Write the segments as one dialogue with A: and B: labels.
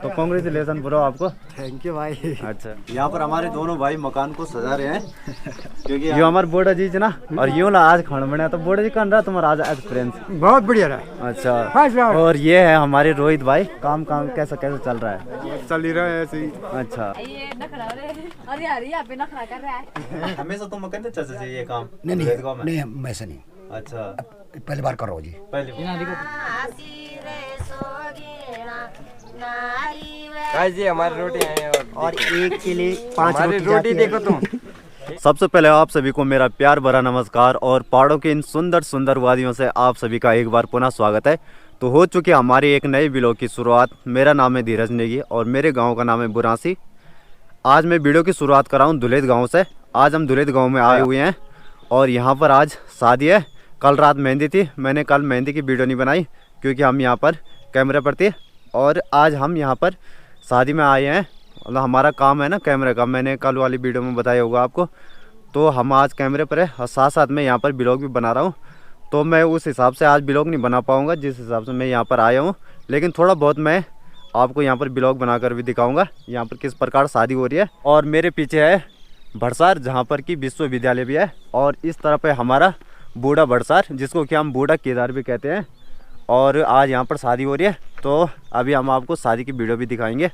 A: तो congratulation bro आपको।
B: Thank you भाई।
A: अच्छा, यहाँ पर हमारे दोनों भाई मकान को सजा रहे हैं क्योंकि ये हमारे बोड़ा जी ना, और यूँ ना आज खाना बना तो बोड़ा जी कौन रहा तुम्हारा आज एक्सपीरियंस?
B: बहुत बढ़िया रहा।
A: अच्छा, और ये है हमारे रोहित भाई। काम कैसा कैसा चल रहा है?
B: चल ही रहा है ऐसे ही।
A: अच्छा,
C: अरे यार यहाँ पे नखरा कर रहा है।
A: हमेशा तुम कहते चल चाहिए ये काम?
D: नहीं मैं से नहीं।
A: अच्छा,
D: पहली बार कर रहा हूँ जी।
A: पहली
E: जी हमारी रोटी है
B: और एक के लिए 5
E: रोटी देखो तुम।
A: सबसे पहले आप सभी को मेरा प्यार भरा नमस्कार और पहाड़ों की इन सुंदर सुंदर वादियों से आप सभी का एक बार पुनः स्वागत है। तो हो चुकी हमारी एक नई व्लॉग की शुरुआत। मेरा नाम है धीरज नेगी और मेरे गांव का नाम है बुरासी। आज मैं वीडियो की शुरुआत कर रहा हूँ दुलेद गांव से। आज हम दुलेद गांव में आए हुए हैं और यहाँ पर आज शादी है। कल रात मेहंदी थी, मैंने कल मेहंदी की वीडियो नहीं बनाई क्योंकि हम यहाँ पर कैमरे पर थे। और आज हम यहाँ पर शादी में आए हैं, मतलब हमारा काम है ना कैमरे का, मैंने कल वाली वीडियो में बताया होगा आपको। तो हम आज कैमरे पर है और साथ साथ में यहाँ पर ब्लॉग भी बना रहा हूँ। तो मैं उस हिसाब से आज ब्लॉग नहीं बना पाऊँगा जिस हिसाब से मैं यहाँ पर आया हूँ, लेकिन थोड़ा बहुत मैं आपको यहाँ पर ब्लॉग बनाकर भी दिखाऊँगा यहाँ पर किस प्रकार शादी हो रही है। और मेरे पीछे है भड़सार जहाँ पर कि विश्वविद्यालय भी है, और इस तरफ है हमारा बूढ़ा भड़सार जिसको कि हम बूढ़ा केदार भी कहते हैं। और आज यहाँ पर शादी हो रही है तो अभी हम आपको शादी की वीडियो भी दिखाएंगे।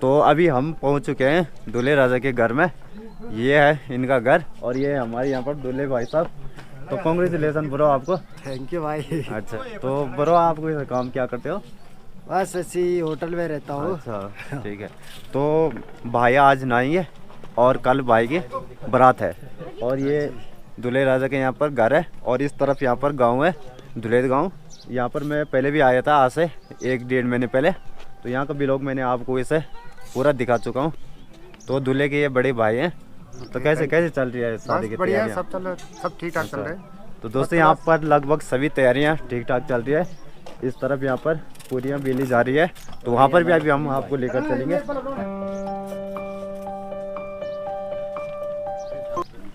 A: तो अभी हम पहुँच चुके हैं दूल्हे राजा के घर में। ये है इनका घर और ये है हमारे यहाँ पर दूल्हे भाई साहब। तो कांग्रेचुलेसन ब्रो आपको।
B: थैंक यू भाई।
A: अच्छा, तो ब्रो आप कोई काम क्या करते हो?
B: बस ऐसी होटल में रहता हूँ।
A: अच्छा, ठीक है। तो भाई आज नहाएंगे और कल भाई की बारात है। और ये दूल्हे राजा के यहाँ पर घर है और इस तरफ यहाँ पर गांव है दुलेद गांव। यहाँ पर मैं पहले भी आया था आज से 1-1.5 महीने पहले। तो यहाँ का ब्लॉग मैंने आपको इसे पूरा दिखा चुका हूँ। तो दूल्हे के ये बड़े भाई हैं। तो कैसे चल रही है शादी की तैयारियां?
B: सब ठीक ठाक चल रहा है।
A: तो दोस्तों यहाँ पर लगभग सभी तैयारियां ठीक ठाक चल रही है। इस तरफ यहाँ पर पूरियां बेली जा रही है, तो वहाँ पर भी अभी हम आपको लेकर चलेंगे।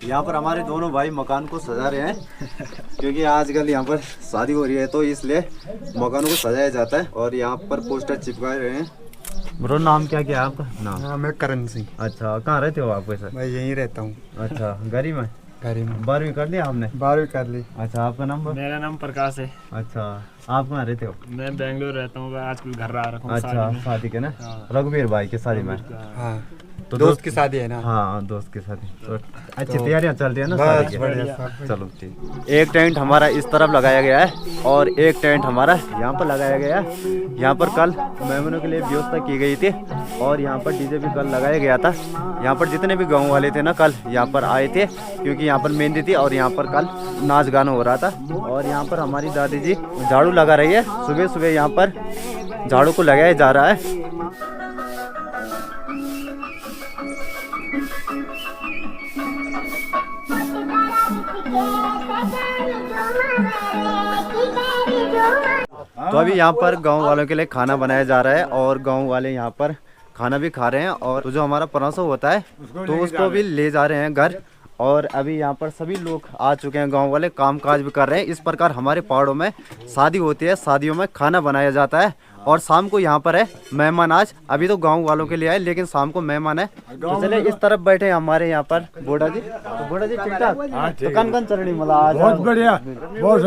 A: यहाँ पर हमारे दोनों भाई मकान को सजा रहे हैं क्योंकि आजकल यहाँ पर शादी हो रही है तो इसलिए मकानों को सजाया जाता है। और यहाँ पर पोस्टर चिपका रहे हैं। ब्रो नाम क्या है आपका? नाम?
B: मैं करण सिंह।
A: अच्छा, कहाँ रहते हो आप वैसे?
B: मैं यहीं रहता हूँ।
A: अच्छा, घर में? 12वीं कर ली आपने?
B: 12वीं कर ली।
A: अच्छा, आपका नाम?
F: मेरा नाम प्रकाश है।
A: अच्छा, आप कहाँ रहते हो?
F: मैं बेंगलोर रहता हूँ, आजकल घर आ रखा हूँ।
A: अच्छा, शादी के ना?
F: हाँ।
A: रघुवीर भाई की शादी में?
B: हाँ,
A: तो
B: दोस्त की शादी है ना?
A: हाँ, दोस्त की शादी। तो अच्छी तैयारियां चल रही है ना शादी की? चलो ठीक। एक टेंट हमारा इस तरफ लगाया गया है और एक टेंट हमारा यहाँ पर लगाया गया है। यहाँ पर कल मेहमानों के लिए व्यवस्था की गई थी और यहाँ पर डीजे भी कल लगाया गया था। यहाँ पर जितने भी गाँव वाले थे ना कल यहाँ पर आए थे क्योंकि यहाँ पर मेहंदी थी और यहाँ पर कल नाच गाना हो रहा था। और यहाँ पर हमारी दादी जी झाड़ू लगा रही है। सुबह सुबह यहाँ पर झाड़ू को लगाया जा रहा है। तो अभी यहाँ पर गांव वालों के लिए खाना बनाया जा रहा है और गांव वाले यहाँ पर खाना भी खा रहे हैं। और तो जो हमारा परसों होता है तो उसको भी ले जा रहे हैं घर। और अभी यहाँ पर सभी लोग आ चुके हैं, गांव वाले काम काज भी कर रहे हैं। इस प्रकार हमारे पहाड़ों में शादी होती है, शादियों में खाना बनाया जाता है। और शाम को यहाँ पर है मेहमान। आज अभी तो गांव वालों के लिए आए लेकिन शाम को मेहमान है। तो चले इस तरफ बैठे हमारे यहाँ पर बूढ़ा जी। तो बूढ़ा जी ठीक ठाक? तो कन चलनी मला आज?
G: बहुत बढ़िया, बहुत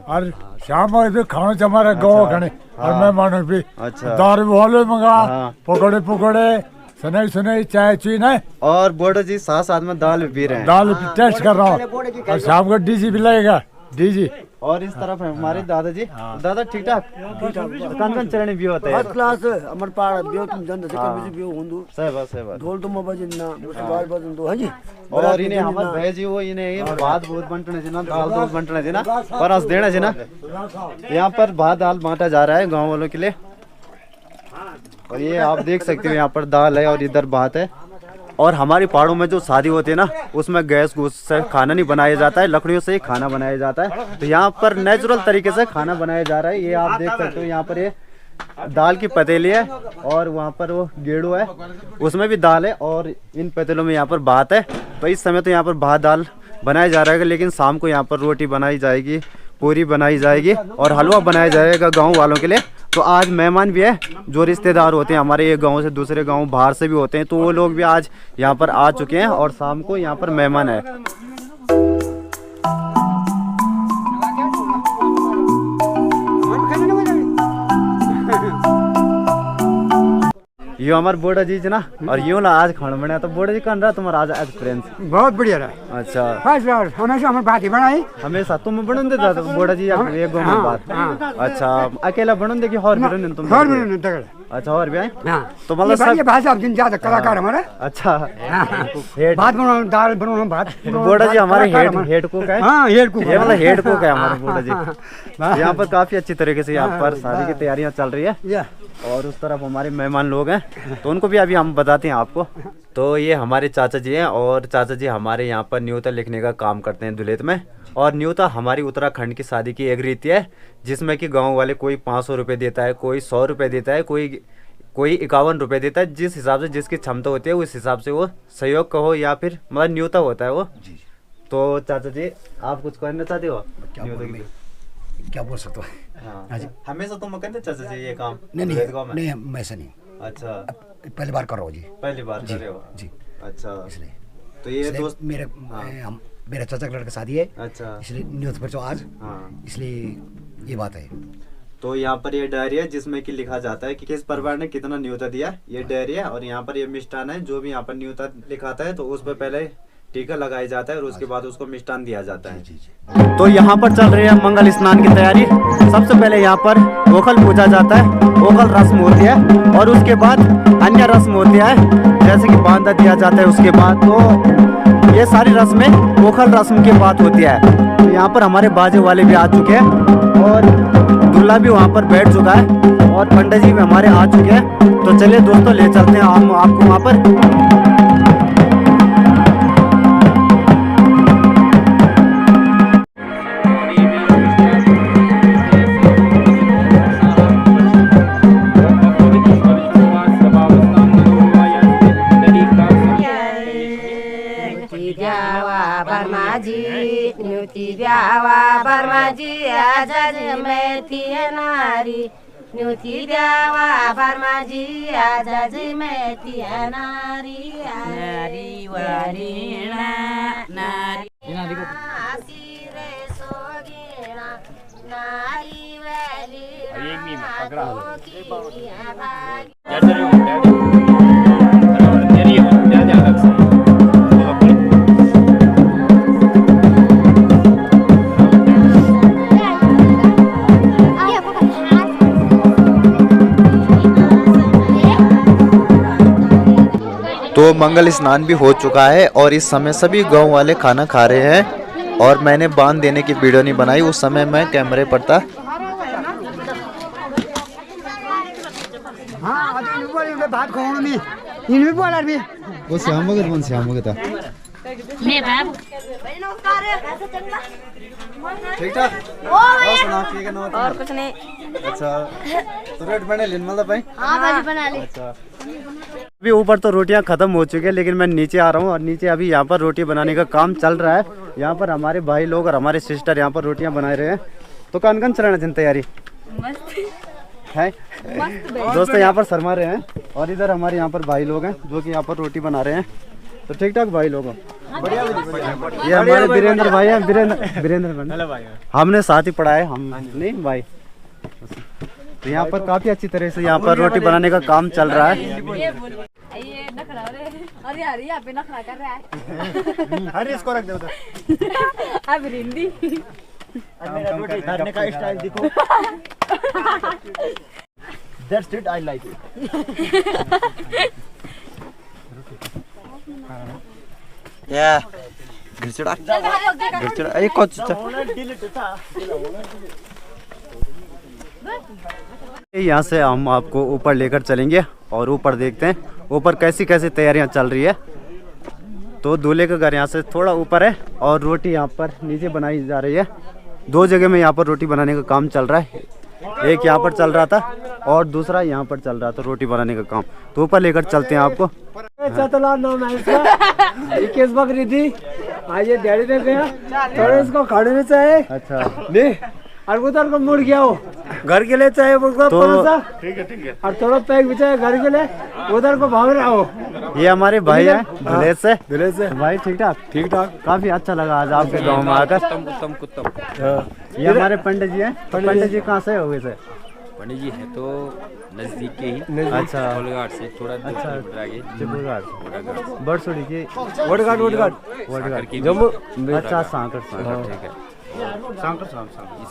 G: और शाम को खाना हमारे गाँव खाने और मेहमानों भी।
A: अच्छा,
G: दारू वाले मंगा पकौड़े सुनाई चाय चुई है।
A: और बूढ़ा जी साथ साथ में दाल भी पी रहे हैं।
G: दाल टेस्ट कर रहा हूँ और शाम को डीजी भी लगेगा डीजी।
A: और इस तरफ है हमारे दादाजी। दादा ठीक ठाक? कन चलनी भी होता है?
B: फर्स्ट क्लास अमर पाड़ बियो तुम जन से कभी बियो हुंदू।
A: सही बात।
B: ढोल तुम बजना बाल बजन दो। हां जी।
A: और इन्हें हमार भेजी वो इन्हें भात बहुत बंटने जी ना, दाल दूध बंटने जी ना, परस देना जी ना। यहाँ पर भात दाल बांटा जा रहा है गांव वालों के लिए। और ये आप देख सकते हो यहाँ पर दाल है और इधर भात है। और हमारे पहाड़ों में जो शादी होती है ना, उसमें गैस घूस से खाना नहीं बनाया जाता है, लकड़ियों से ही खाना बनाया जाता है। तो यहाँ पर नेचुरल तरीके से खाना बनाया जा रहा है। ये आप देख सकते हो, यहाँ पर ये दाल की पतीली है और वहाँ पर वो गेड़ू है, उसमें भी दाल है और इन पतीलों में यहाँ पर भात है। तो इस समय तो यहाँ पर भात दाल बनाया जा रहा है, लेकिन शाम को यहाँ पर रोटी बनाई जाएगी, पूरी बनाई जाएगी और हलवा बनाया जाएगा गाँव वालों के लिए। तो आज मेहमान भी है, जो रिश्तेदार होते हैं हमारे एक गांव से दूसरे गांव बाहर से भी होते हैं, तो वो लोग भी आज यहाँ पर आ चुके हैं और शाम को यहाँ पर मेहमान है। यो हमारे बोड़ा जी ना, और यूं ला आज खाना बनाया। तो बोड़ा जी कौन रहा तुम्हारा आज एक्सपीरियंस?
B: बहुत बढ़िया रहा।
A: अच्छा,
B: हमेशा हमारी बात ही बनाई
A: हमेशा तुम बनन देता तो बोड़ा जी एक गो में बात। अच्छा, अकेला बनन दे कि और भी रहने तुम?
B: और भी तगड़ा।
A: अच्छा, और भी आए
B: तो मतलब सब भाषा दिन ज्यादा कलाकार हमारा।
A: अच्छा,
B: भात बनाओ, दाल बनाओ, भात।
A: बोड़ा जी हमारे हेड कुक है।
B: हाँ, हेड कुक,
A: ये मतलब हेड कुक है हमारे बोड़ा जी। यहाँ पर काफी अच्छी तरीके से यहाँ पर शादी की तैयारियां चल रही है और उस तरफ हमारे मेहमान लोग हैं, तो उनको भी अभी हम बताते हैं आपको। तो ये हमारे चाचा जी हैं और चाचा जी हमारे यहाँ पर न्योता लिखने का काम करते हैं दुलेत में। और न्योता हमारी उत्तराखंड की शादी की एक रीति है, जिसमें कि गांव वाले कोई 500 रुपये देता है, कोई 100 रुपये देता है, कोई 51 रुपये देता है, जिस हिसाब से जिसकी क्षमता होती है उस हिसाब से वो सहयोग कहो या फिर मतलब न्योता होता है वो। तो चाचा जी आप कुछ कहना चाहते हो?
D: क्या बोल सकता हूँ?
A: हाँ जी, हमेशा तुम कहते चाचा जी ये काम?
D: नहीं, मैं ऐसा नहीं।
A: अच्छा,
D: पहली बार कर रहा हूँ जी।
A: पहली बार कर रहे हो
D: जी।
A: अच्छा,
D: इसलिए
A: तो ये दोस्त
D: मेरे चाचा का लड़का शादी है।
A: अच्छा,
D: इसलिए न्यूज़ पर आज, इसलिए ये बात है।
A: तो यहाँ पर ये डायरी है जिसमें कि लिखा जाता है कि किस परिवार ने कितना न्योता दिया, ये डायरी है। और यहाँ पर ये मिष्ठान है, जो भी यहाँ पर न्योता लिखाता है तो उस पर पहले टीका लगाया जाता है और उसके बाद उसको मिष्ठान दिया जाता है। तो यहाँ पर चल रही है मंगल स्नान की तैयारी। सबसे पहले यहाँ पर ओखल पूजा जाता है, ओखल रस्म होती है और उसके बाद अन्य रस्म होती है, जैसे कि बांधा दिया जाता है उसके बाद। तो ये सारी रस्में ओखल रस्म के बाद होती है। तो यहाँ पर हमारे बाजे वाले भी आ चुके हैं और दूल्हा भी वहाँ पर बैठ चुका है और पंडित जी भी हमारे आ चुके हैं। तो चलिए दोस्तों, ले चलते हैं हम आपको वहाँ पर।
H: न्यूती द्यावा बर्माजी आजाज मैथी नारी, न्यूती द्यावा बर्माजी आजाज मैथी नारी, नारी वरीणा नारी आसिरे सोगीणा नारी वरीणा
A: तो मंगल स्नान भी हो चुका है और इस समय सभी गांव वाले खाना खा रहे हैं और मैंने बांध देने की वीडियो नहीं बनाई, उस समय मैं कैमरे पर था।
B: भात खाऊं में इनमें बोला भी
A: वो श्याम वगैरह कौन श्याम वगैरह
H: मैं बाबू
A: ठीक ठाक
H: और कुछ नहीं।
A: अच्छा, तो रेट बने लेन मतलब भाई?
C: हाँ भाजी बना ले।
A: अच्छा, अभी ऊपर तो रोटियां खत्म हो चुकी है, लेकिन मैं नीचे आ रहा हूँ और नीचे अभी यहाँ पर रोटी बनाने का काम चल रहा है। यहाँ पर हमारे भाई लोग और हमारे सिस्टर यहाँ पर रोटियां बना रहे हैं। तो कौन कौन चलाना चाहिए तैयारी है? दोस्तों यहाँ पर शर्मा रहे हैं और इधर हमारे यहाँ पर भाई लोग हैं जो कि यहाँ पर रोटी बना रहे हैं। तो ठीक ठाक भाई लोग, ये हमारे वीरेंद्र भाई हैं। वीरेंद्र भाई हमने साथ ही पढ़ा है, हम नहीं भाई। तो यहाँ पर काफी अच्छी तरह से यहाँ पर रोटी बनाने का काम चल रहा है।
C: ये नखरा रे, अरे यार यहाँ पे नखरा कर रहा है।
B: अरे इसको रख दो
C: अब हिंदी
B: रोटी खाने का स्टाइल देखो। That's it, I like it.
A: Yeah. गिरचड़ा एक कुछ यहाँ से हम आपको ऊपर लेकर चलेंगे और ऊपर देखते हैं ऊपर कैसी कैसी तैयारियां चल रही है। तो दूल्हे का घर यहाँ से थोड़ा ऊपर है और रोटी यहाँ पर नीचे बनाई जा रही है। 2 जगह में यहाँ पर रोटी बनाने का काम चल रहा है। एक यहाँ पर चल रहा था और दूसरा यहाँ पर चल रहा था रोटी बनाने का काम। तो ऊपर लेकर चलते हैं आपको।
B: चतुलाल नाम है इसका। ये केस बकरी थी, आज ये डैडी ने गया थोड़ा इसको खाने में चाहे।
A: अच्छा
B: नहीं और उधर को मुड़ गया हो घर के लिए चाहे तो ठीक है और थोड़ा पैक भी चाहे घर के लिए उधर को भाग रहा हो।
A: ये हमारे भाई हैं धुलेश से। भाई ठीक ठाक काफी अच्छा लगा आज आपके गांव में आकर। ये हमारे पंडित जी हैं। पंडित जी कहाँ से हो गए?
E: पंडित जी है तो नजदीक के ही।
A: अच्छा
E: कोलघाट से थोड़ा आगे
A: बरसोड़ी की
B: वोटघाट जम्मू।
A: अच्छा सांकर ठीक है।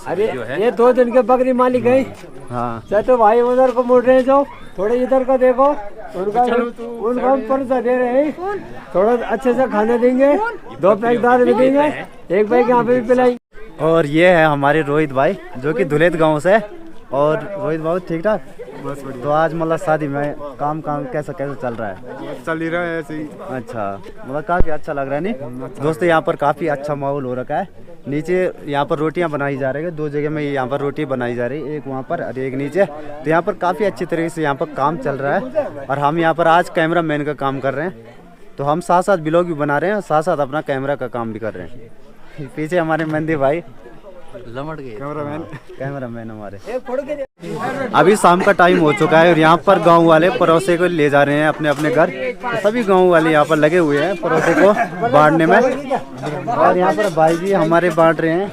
B: अरे ये 2 दिन के बकरी मालिक है।
A: हाँ
B: चाहे तो भाई उधर को मुड़ रहे जाओ थोड़े इधर को देखो उनका हम पैसा दे रहे हैं। थोड़ा अच्छे से खाने देंगे, 2 पैक दाल भी देंगे, 1 पैक यहाँ पे भी पिलाएंगे।
A: और ये है हमारे रोहित भाई जो कि धुलेत गांव से है। और रोहित भाई ठीक ठाक? तो आज मतलब शादी में काम कैसा चल रहा है?
F: चल ही रहा है ऐसे ही।
A: अच्छा मतलब काफ़ी अच्छा लग रहा है नहीं दोस्तों? यहाँ पर काफ़ी अच्छा माहौल हो रखा है। नीचे यहाँ पर रोटियाँ बनाई जा रही है। 2 जगह में यहाँ पर रोटी बनाई जा रही है, एक वहाँ पर और एक नीचे। तो यहाँ पर काफ़ी अच्छी तरीके से यहाँ पर काम चल रहा है। और हम यहाँ पर आज कैमरा मैन का काम कर रहे हैं। तो हम साथ साथ ब्लॉग भी बना रहे हैं और साथ साथ अपना कैमरा का काम भी कर रहे हैं। पीछे हमारे मंदी भाई लमट गए कैमरामैन हमारे। अभी शाम का टाइम हो चुका है और यहाँ पर गांव वाले पड़ोसे को ले जा रहे हैं अपने अपने घर। तो सभी गांव वाले यहाँ पर लगे हुए हैं पड़ोसे को बांटने में। और यहाँ पर भाई जी हमारे बांट रहे हैं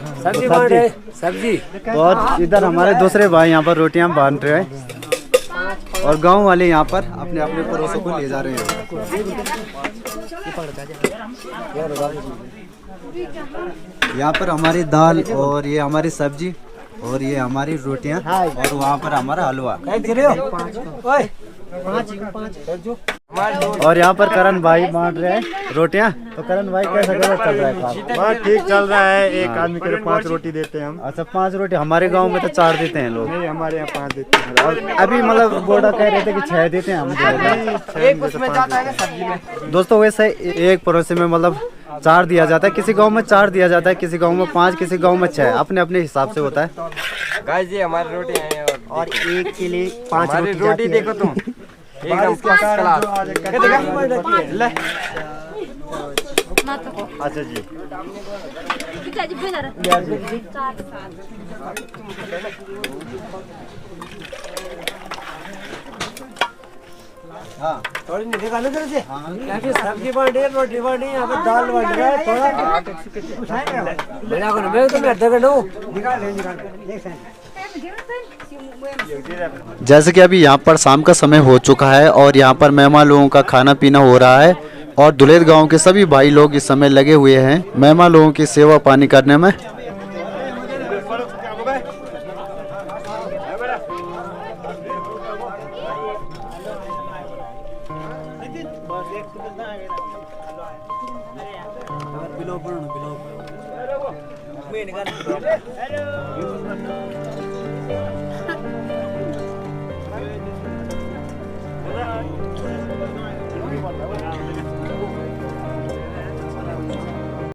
A: सब्जी। और इधर हमारे दूसरे भाई यहाँ पर रोटियाँ बांट रहे हैं। और गाँव वाले यहाँ पर अपने अपने पड़ोसों को ले जा रहे हैं। यहाँ पर हमारी दाल और ये हमारी सब्जी और ये हमारी रोटियाँ और वहाँ पर हमारा हलवा। और यहाँ पर करण भाई बांट रहे हैं रोटियाँ। तो करण भाई कैसा चल रहा है काम?
F: ठीक चल रहा है। एक आदमी के लिए 5 रोटी देते हैं हम।
A: अच्छा 5 रोटी? हमारे गांव में तो 4 देते हैं लोग।
F: नहीं हमारे यहाँ 5 देते हैं।
A: और अभी मतलब बोर्डा कह रहे थे कि 6 देते हैं हम।
E: एक उसमें जाता है सब्जी में।
A: दोस्तों वैसे एक पड़ोसी में मतलब 4 दिया जाता है। किसी गांव में 4 दिया जाता है, किसी गांव में 5, किसी गांव में 6। अपने अपने हिसाब से होता है।
E: गाइस ये हमारी रोटी है
B: और एक के लिए 5
E: हमारी रोटी देखो तुम एकदम फर्स्ट क्लास।
A: अच्छा जी
B: हाँ थोड़ी नहीं दिखाने दे से सब्जी बांटी रोटी बांटी यहाँ पे दाल बांट रहा है थोड़ा बना को मैं तो मैं दगड़ हूँ निकाल
A: जैसे कि अभी यहाँ पर शाम का समय हो चुका है और यहाँ पर मेहमान लोगों का खाना पीना हो रहा है। और दुलेत गांव के सभी भाई लोग इस समय लगे हुए हैं मेहमान लोगों की सेवा पानी करने में।